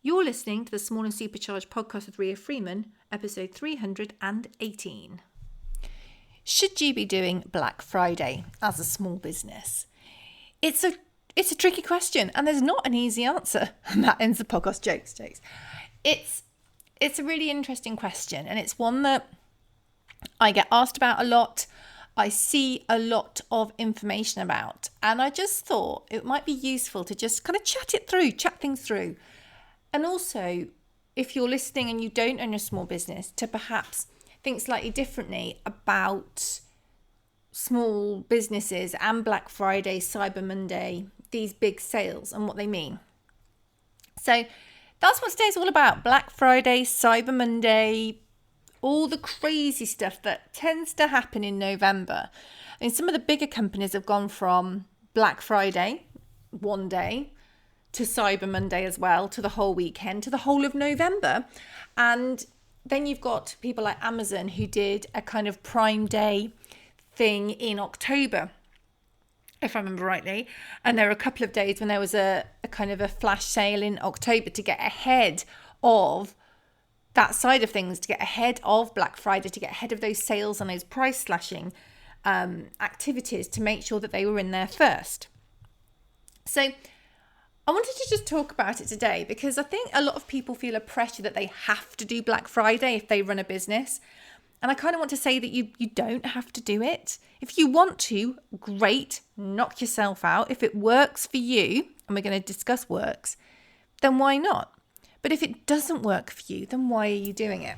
You're listening to the Small and Supercharged podcast with Ria Freeman, episode 318. Should you be doing Black Friday as a small business? It's a tricky question, and there's not an easy answer. And that ends the podcast. Jokes. It's a really interesting question, and it's one that I get asked about a lot. I see a lot of information about, and I just thought it might be useful to just kind of chat things through. And also, if you're listening and you don't own a small business, to perhaps think slightly differently about small businesses and Black Friday, Cyber Monday, these big sales and what they mean. So that's what today's all about. Black Friday, Cyber Monday, all the crazy stuff that tends to happen in November. I mean, some of the bigger companies have gone from Black Friday, one day, to Cyber Monday as well, to the whole weekend, to the whole of November. And then you've got people like Amazon who did a kind of Prime Day thing in October, if I remember rightly. And there were a couple of days when there was a kind of a flash sale in October to get ahead of that side of things, to get ahead of Black Friday, to get ahead of those sales and those price slashing activities, to make sure that they were in there first. So I wanted to just talk about it today because I think a lot of people feel a pressure that they have to do Black Friday if they run a business. And I kind of want to say that you don't have to do it. If you want to, great, knock yourself out. If it works for you, and we're going to discuss works, then why not? But if it doesn't work for you, then why are you doing it?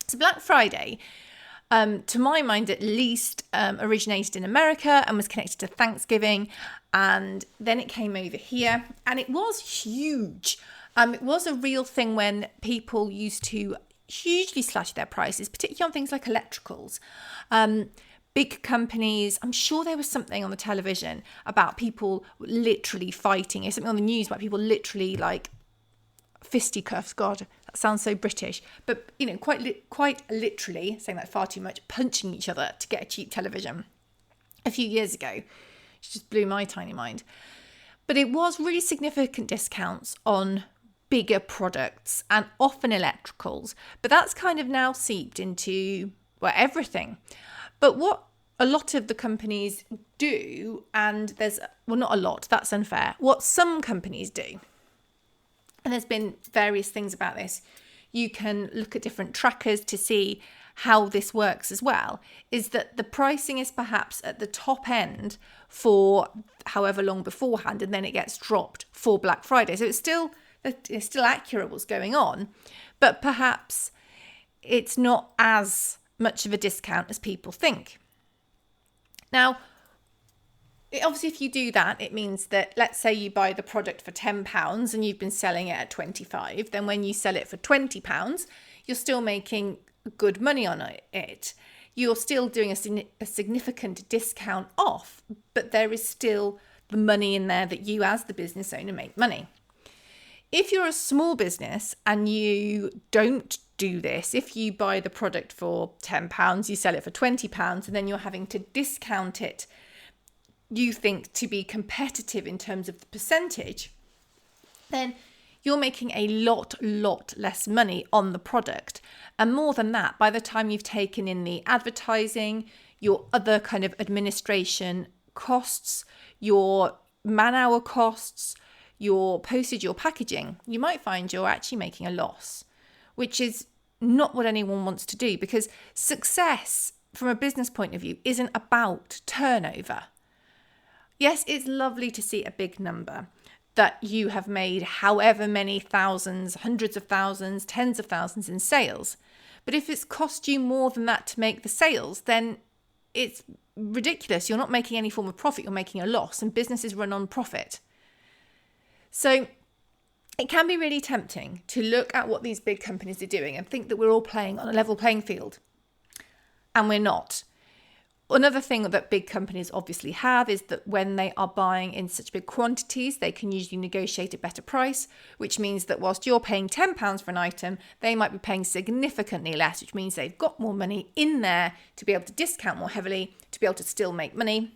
So Black Friday, to my mind at least, originated in America and was connected to Thanksgiving. And then it came over here and it was huge. It was a real thing when people used to hugely slash their prices, particularly on things like electricals. Big companies, I'm sure there was something on the television about people literally fighting. There's something on the news about people literally like fisticuffs. God, that sounds so British. But, you know, quite literally, saying that far too much, punching each other to get a cheap television a few years ago. It just blew my tiny mind. But it was really significant discounts on bigger products and often electricals. But that's kind of now seeped into, well, everything. But what a lot of the companies do, and there's, well, not a lot, that's unfair. What some companies do, and there's been various things about this. You can look at different trackers to see how this works as well, is that the pricing is perhaps at the top end for however long beforehand, and then it gets dropped for Black Friday. So it's still accurate what's going on, but perhaps it's not as much of a discount as people think. Now, obviously, if you do that, it means that, let's say you buy the product for £10 and you've been selling it at £25, then when you sell it for £20, you're still making good money on it. You're still doing a significant discount off, but there is still the money in there that you as the business owner make money. If you're a small business and you don't do this, if you buy the product for £10, you sell it for £20, and then you're having to discount it, you think, to be competitive in terms of the percentage, then you're making a lot less money on the product. And more than that, by the time you've taken in the advertising, your other kind of administration costs, your man-hour costs, your postage, your packaging, you might find you're actually making a loss, which is not what anyone wants to do, because success from a business point of view isn't about turnover. Yes, it's lovely to see a big number that you have made however many thousands, hundreds of thousands, tens of thousands in sales. But if it's cost you more than that to make the sales, then it's ridiculous. You're not making any form of profit, you're making a loss, and businesses run on profit. So it can be really tempting to look at what these big companies are doing and think that we're all playing on a level playing field. And we're not. Another thing that big companies obviously have is that when they are buying in such big quantities, they can usually negotiate a better price, which means that whilst you're paying £10 for an item, they might be paying significantly less, which means they've got more money in there to be able to discount more heavily, to be able to still make money.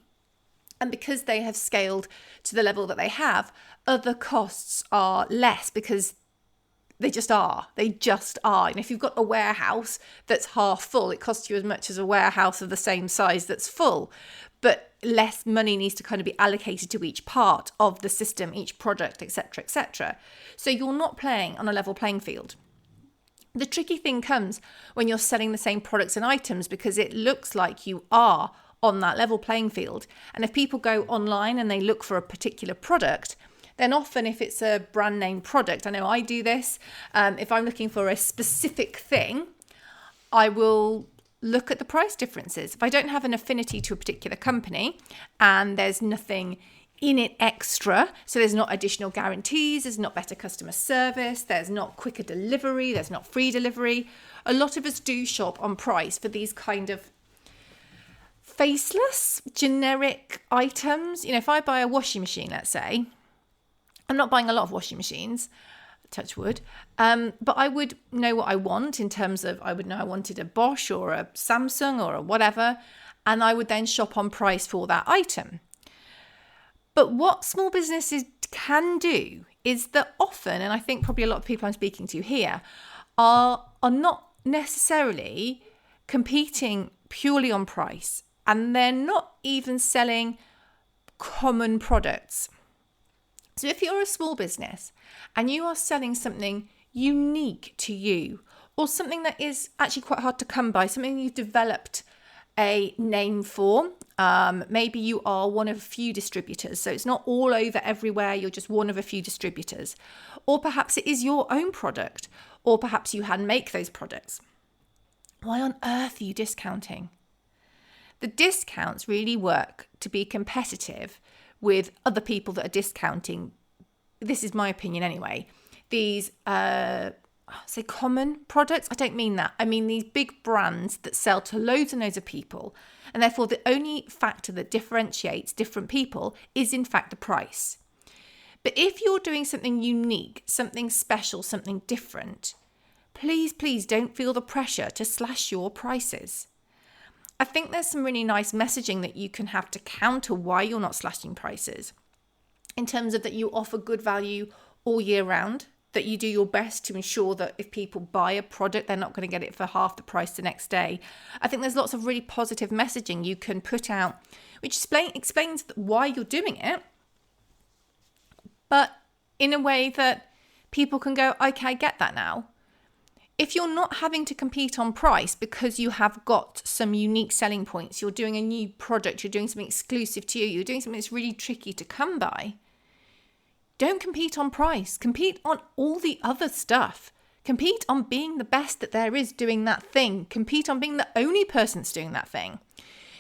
And because they have scaled to the level that they have, other costs are less because They just are. They just are. And if you've got a warehouse that's half full, it costs you as much as a warehouse of the same size that's full. But less money needs to kind of be allocated to each part of the system, each product, etc., etc. So you're not playing on a level playing field. The tricky thing comes when you're selling the same products and items, because it looks like you are on that level playing field. And if people go online and they look for a particular product, then often if it's a brand name product, I know I do this, if I'm looking for a specific thing, I will look at the price differences. If I don't have an affinity to a particular company and there's nothing in it extra, so there's not additional guarantees, there's not better customer service, there's not quicker delivery, there's not free delivery. A lot of us do shop on price for these kind of faceless, generic items. You know, if I buy a washing machine, let's say, I'm not buying a lot of washing machines, touch wood, but I would know what I want in terms of, I would know I wanted a Bosch or a Samsung or a whatever, and I would then shop on price for that item. But what small businesses can do is that often, and I think probably a lot of people I'm speaking to here, are not necessarily competing purely on price, and they're not even selling common products. So if you're a small business and you are selling something unique to you, or something that is actually quite hard to come by, something you've developed a name for, maybe you are one of a few distributors, so it's not all over everywhere, you're just one of a few distributors, or perhaps it is your own product, or perhaps you hand make those products. Why on earth are you discounting? The discounts really work to be competitive with other people that are discounting. This is my opinion anyway. These, say common products. I don't mean that. I mean these big brands that sell to loads and loads of people. And therefore the only factor that differentiates different people is in fact the price. But if you're doing something unique, something special, something different, please don't feel the pressure to slash your prices. I think there's some really nice messaging that you can have to counter why you're not slashing prices, in terms of that you offer good value all year round, that you do your best to ensure that if people buy a product, they're not going to get it for half the price the next day. I think there's lots of really positive messaging you can put out, which explains why you're doing it, but in a way that people can go, okay, I get that now. If you're not having to compete on price because you have got some unique selling points, you're doing a new product, you're doing something exclusive to you, you're doing something that's really tricky to come by, don't compete on price. Compete on all the other stuff. Compete on being the best that there is doing that thing. Compete on being the only person that's doing that thing.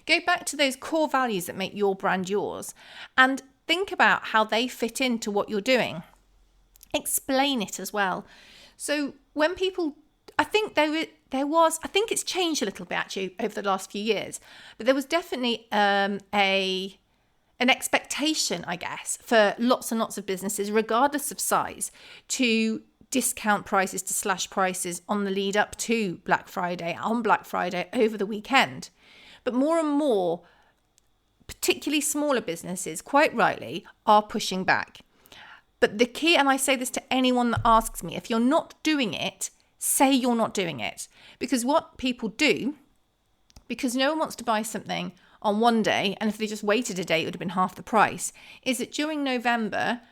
Go back to those core values that make your brand yours and think about how they fit into what you're doing. Explain it as well. So when people, I think I think it's changed a little bit actually over the last few years, but there was definitely an expectation, I guess, for lots and lots of businesses, regardless of size, to discount prices, to slash prices on the lead up to Black Friday, on Black Friday, over the weekend. But more and more, particularly smaller businesses, quite rightly, are pushing back. But the key, and I say this to anyone that asks me, if you're not doing it, say you're not doing it. Because what people do, because no one wants to buy something on one day, and if they just waited a day, it would have been half the price, is that during November,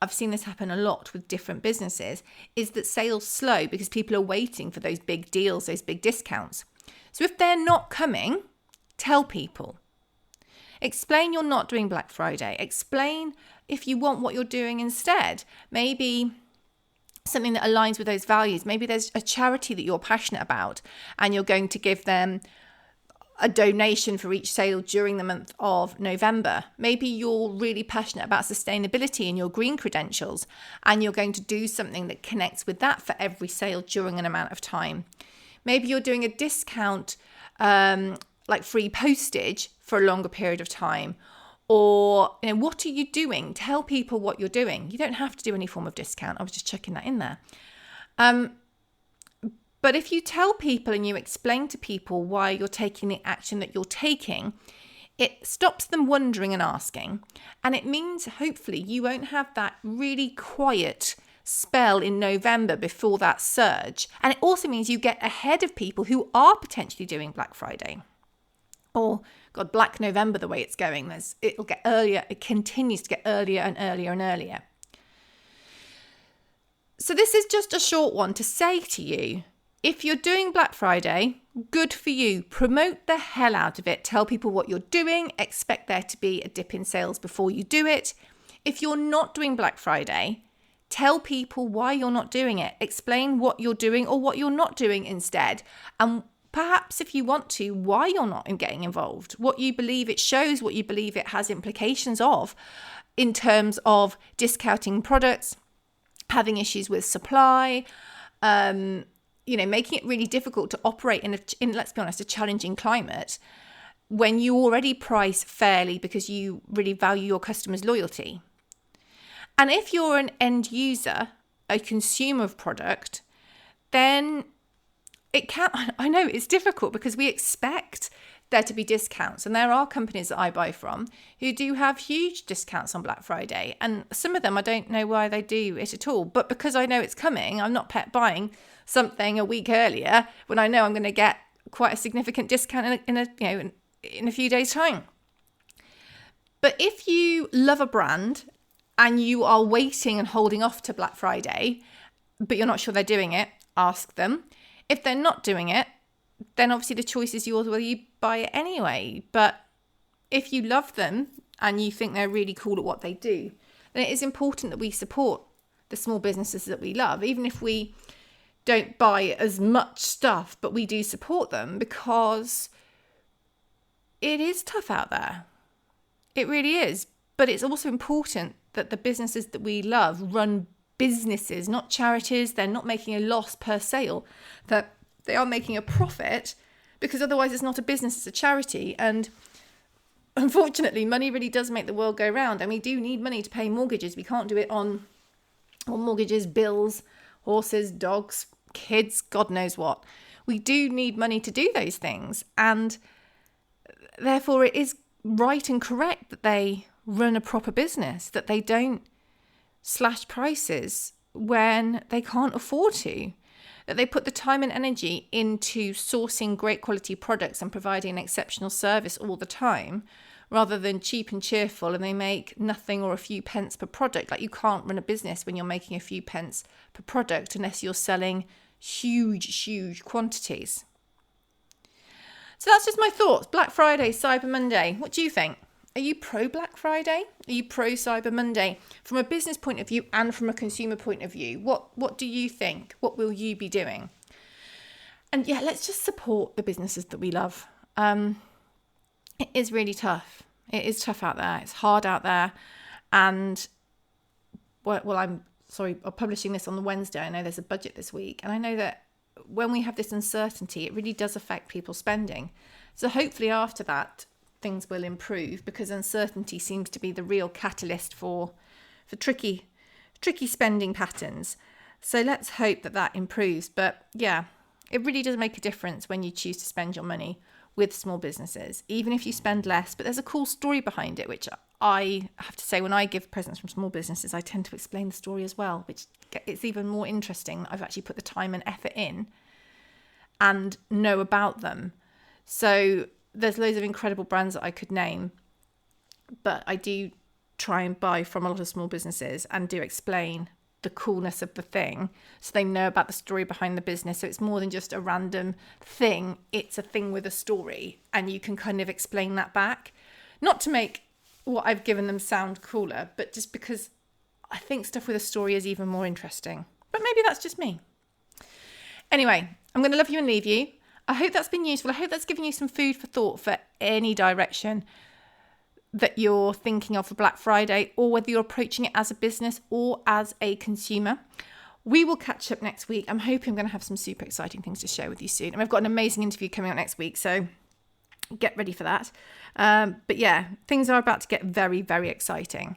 I've seen this happen a lot with different businesses, is that sales slow because people are waiting for those big deals, those big discounts. So if they're not coming, tell people. Explain you're not doing Black Friday. Explain if you want what you're doing instead. Maybe something that aligns with those values. Maybe there's a charity that you're passionate about and you're going to give them a donation for each sale during the month of November. Maybe you're really passionate about sustainability and your green credentials, and you're going to do something that connects with that for every sale during an amount of time. Maybe you're doing a discount, like free postage for a longer period of time. Or, what are you doing? Tell people what you're doing. You don't have to do any form of discount. I was just chucking that in there. But if you tell people and you explain to people why you're taking the action that you're taking, it stops them wondering and asking. And it means hopefully you won't have that really quiet spell in November before that surge. And it also means you get ahead of people who are potentially doing Black Friday. Or, God, Black November, the way it's going, it'll get earlier. It continues to get earlier and earlier and earlier. So this is just a short one to say to you, if you're doing Black Friday, good for you. Promote the hell out of it. Tell people what you're doing. Expect there to be a dip in sales before you do it. If you're not doing Black Friday, tell people why you're not doing it. Explain what you're doing or what you're not doing instead. And perhaps if you want to, why you're not getting involved, what you believe it shows, what you believe it has implications of in terms of discounting products, having issues with supply, making it really difficult to operate in, let's be honest, a challenging climate when you already price fairly because you really value your customers' loyalty. And if you're an end user, a consumer of product, then I know it's difficult because we expect there to be discounts. And there are companies that I buy from who do have huge discounts on Black Friday. And some of them, I don't know why they do it at all. But because I know it's coming, I'm not buying something a week earlier when I know I'm going to get quite a significant discount in a few days' time. But if you love a brand and you are waiting and holding off to Black Friday, but you're not sure they're doing it, ask them. If they're not doing it, then obviously the choice is yours whether you buy it anyway. But if you love them and you think they're really cool at what they do, then it is important that we support the small businesses that we love, even if we don't buy as much stuff, but we do support them because it is tough out there. It really is. But it's also important that the businesses that we love run businesses, not charities. They're not making a loss per sale, that they are making a profit, because otherwise it's not a business, it's a charity. And unfortunately, money really does make the world go round, and we do need money to pay mortgages. We can't do it on mortgages, bills, horses, dogs, kids, God knows what. We do need money to do those things, and therefore it is right and correct that they run a proper business, that they don't slash prices when they can't afford to, that they put the time and energy into sourcing great quality products and providing an exceptional service all the time, rather than cheap and cheerful, and they make nothing or a few pence per product. Like, you can't run a business when you're making a few pence per product unless you're selling huge quantities. So that's just my thoughts. Black Friday, Cyber Monday. What do you think? Are you pro Black Friday? Are you pro Cyber Monday? From a business point of view and from a consumer point of view, what do you think? What will you be doing? And yeah, let's just support the businesses that we love. It is really tough. It is tough out there. It's hard out there. And I'm publishing this on the Wednesday. I know there's a budget this week. And I know that when we have this uncertainty, it really does affect people's spending. So hopefully after that, things will improve, because uncertainty seems to be the real catalyst for tricky spending patterns. So let's hope that improves. But yeah, it really does make a difference when you choose to spend your money with small businesses, even if you spend less. But there's a cool story behind it, which I have to say, when I give presents from small businesses, I tend to explain the story as well, which it's even more interesting. I've actually put the time and effort in and know about them. So there's loads of incredible brands that I could name, but I do try and buy from a lot of small businesses and do explain the coolness of the thing, so they know about the story behind the business. So it's more than just a random thing, it's a thing with a story, and you can kind of explain that back, not to make what I've given them sound cooler, but just because I think stuff with a story is even more interesting. But maybe that's just me. Anyway, I'm going to love you and leave you. I hope that's been useful. I hope that's given you some food for thought for any direction that you're thinking of for Black Friday, or whether you're approaching it as a business or as a consumer. We will catch up next week. I'm hoping I'm going to have some super exciting things to share with you soon. And I've got an amazing interview coming up next week, so get ready for that. But yeah, things are about to get very, very exciting.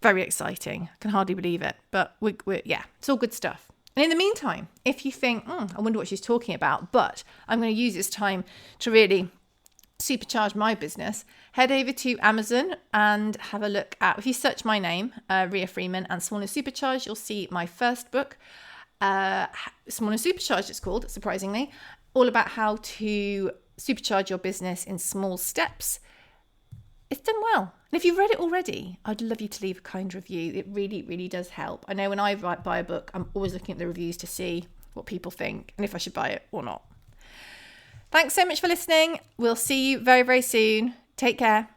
Very exciting. I can hardly believe it. But yeah, it's all good stuff. And in the meantime, if you think, I wonder what she's talking about, but I'm going to use this time to really supercharge my business, head over to Amazon and have a look at, if you search my name, Ria Freeman, and Small and Supercharged, you'll see my first book, Small and Supercharged it's called, surprisingly, all about how to supercharge your business in small steps. It's done well. And if you've read it already, I'd love you to leave a kind review. It really, really does help. I know when I buy a book, I'm always looking at the reviews to see what people think and if I should buy it or not. Thanks so much for listening. We'll see you very, very soon. Take care.